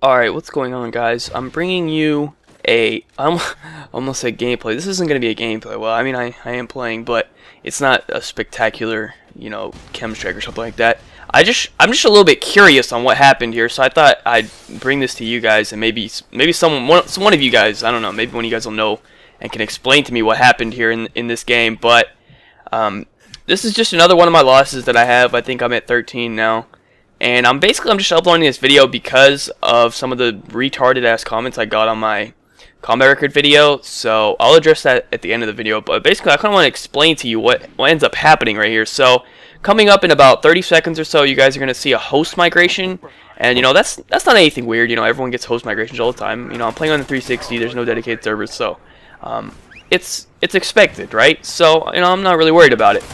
Alright, what's going on, guys? I'm bringing you I almost said gameplay. This isn't going to be a gameplay. Well, I mean, I am playing, but it's not a spectacular, chem strike or something like that. I'm just a little bit curious on what happened here, so I thought I'd bring this to you guys, and maybe one of you guys, I don't know, maybe one of you guys will know and can explain to me what happened here in this game. But this is just another one of my losses that I have. I think I'm at 13 now. And I'm just uploading this video because of some of the retarded ass comments I got on my combat record video. So I'll address that at the end of the video. But basically, I kind of want to explain to you what ends up happening right here. So coming up in about 30 seconds or so, you guys are going to see a host migration. And that's not anything weird. Everyone gets host migrations all the time. I'm playing on the 360. There's no dedicated servers, so it's expected, right? So I'm not really worried about it.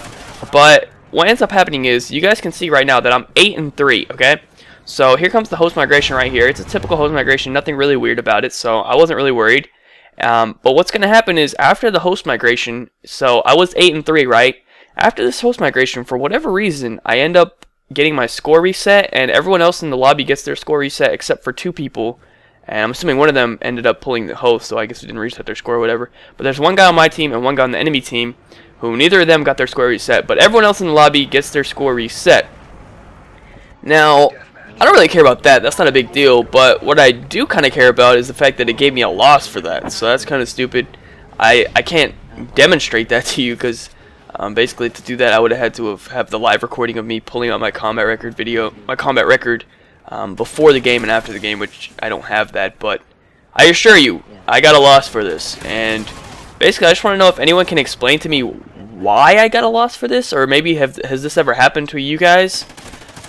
But what ends up happening is, you guys can see right now that I'm 8-3, okay? So here comes the host migration right here. It's a typical host migration, nothing really weird about it, so I wasn't really worried. But what's going to happen is, after the host migration, so I was 8-3, right? After this host migration, for whatever reason, I end up getting my score reset, and everyone else in the lobby gets their score reset except for 2 people. And I'm assuming one of them ended up pulling the host, so I guess it didn't reset their score or whatever. But there's one guy on my team and one guy on the enemy team who neither of them got their score reset, but everyone else in the lobby gets their score reset. Now, I don't really care about that. That's not a big deal, but what I do kind of care about is the fact that it gave me a loss for that, so that's kind of stupid. I can't demonstrate that to you because basically to do that I would have had to have the live recording of me pulling out my combat record video, before the game and after the game, which I don't have that, but I assure you, I got a loss for this. And basically, I just want to know if anyone can explain to me why I got a loss for this, or maybe has this ever happened to you guys?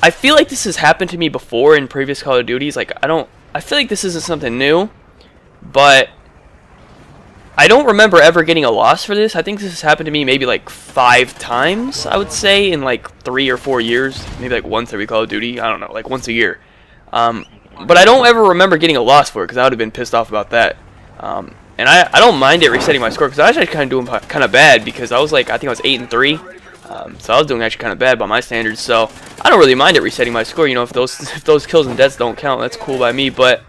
I feel like this has happened to me before in previous Call of Duties. Like, I feel like this isn't something new, but I don't remember ever getting a loss for this. I think this has happened to me maybe like 5 times, I would say, in like 3 or 4 years. Maybe like once every Call of Duty. I don't know, like once a year. But I don't ever remember getting a loss for it, because I would have been pissed off about that. And I don't mind it resetting my score, because I was actually kind of doing kind of bad, because I think I was 8-3, so I was doing actually kind of bad by my standards. So I don't really mind it resetting my score. If those kills and deaths don't count, that's cool by me. But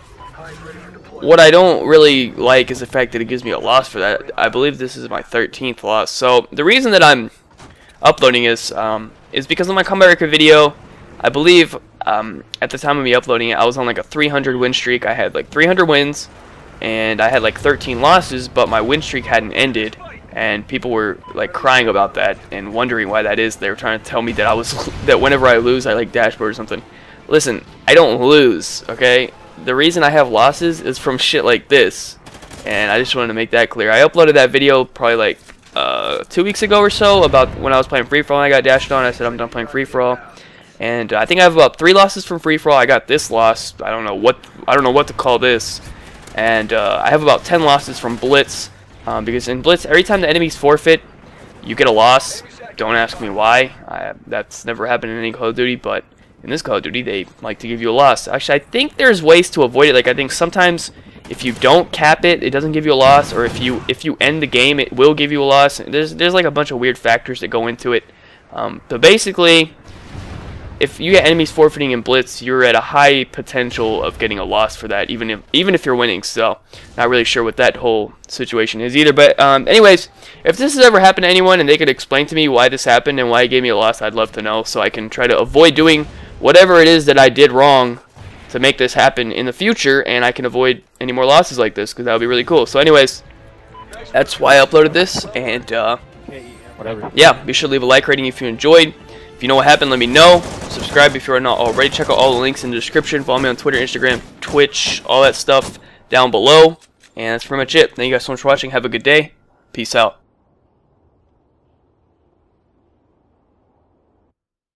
what I don't really like is the fact that it gives me a loss for that. I believe this is my 13th loss. So the reason that I'm uploading this is because of my combat record video. I believe at the time of me uploading it, I was on like a 300 win streak. I had like 300 wins. And I had like 13 losses, but my win streak hadn't ended, and people were like crying about that and wondering why that is. They were trying to tell me that that whenever I lose, I like dashboard or something. Listen, I don't lose, okay? The reason I have losses is from shit like this, and I just wanted to make that clear. I uploaded that video probably like 2 weeks ago or so about when I was playing free for all and I got dashed on. I said I'm done playing free for all, and I think I have about 3 losses from free for all. I got this loss. I don't know what to call this. And I have about 10 losses from Blitz, because in Blitz, every time the enemies forfeit, you get a loss. Don't ask me why. That's never happened in any Call of Duty, but in this Call of Duty, they like to give you a loss. Actually, I think there's ways to avoid it. Like, I think sometimes if you don't cap it, it doesn't give you a loss, or if you end the game, it will give you a loss. There's like a bunch of weird factors that go into it. But basically, if you get enemies forfeiting in Blitz, you're at a high potential of getting a loss for that, even if you're winning. So, not really sure what that whole situation is either. But anyways, if this has ever happened to anyone and they could explain to me why this happened and why it gave me a loss, I'd love to know, so I can try to avoid doing whatever it is that I did wrong to make this happen in the future, and I can avoid any more losses like this, because that would be really cool. So anyways, that's why I uploaded this, and yeah, be sure to leave a like rating if you enjoyed. If you know what happened, let me know. Subscribe if you're not already. Check out all the links in the description. Follow me on Twitter, Instagram, Twitch, all that stuff down below. And that's pretty much it. Thank you guys so much for watching. Have a good day. Peace out.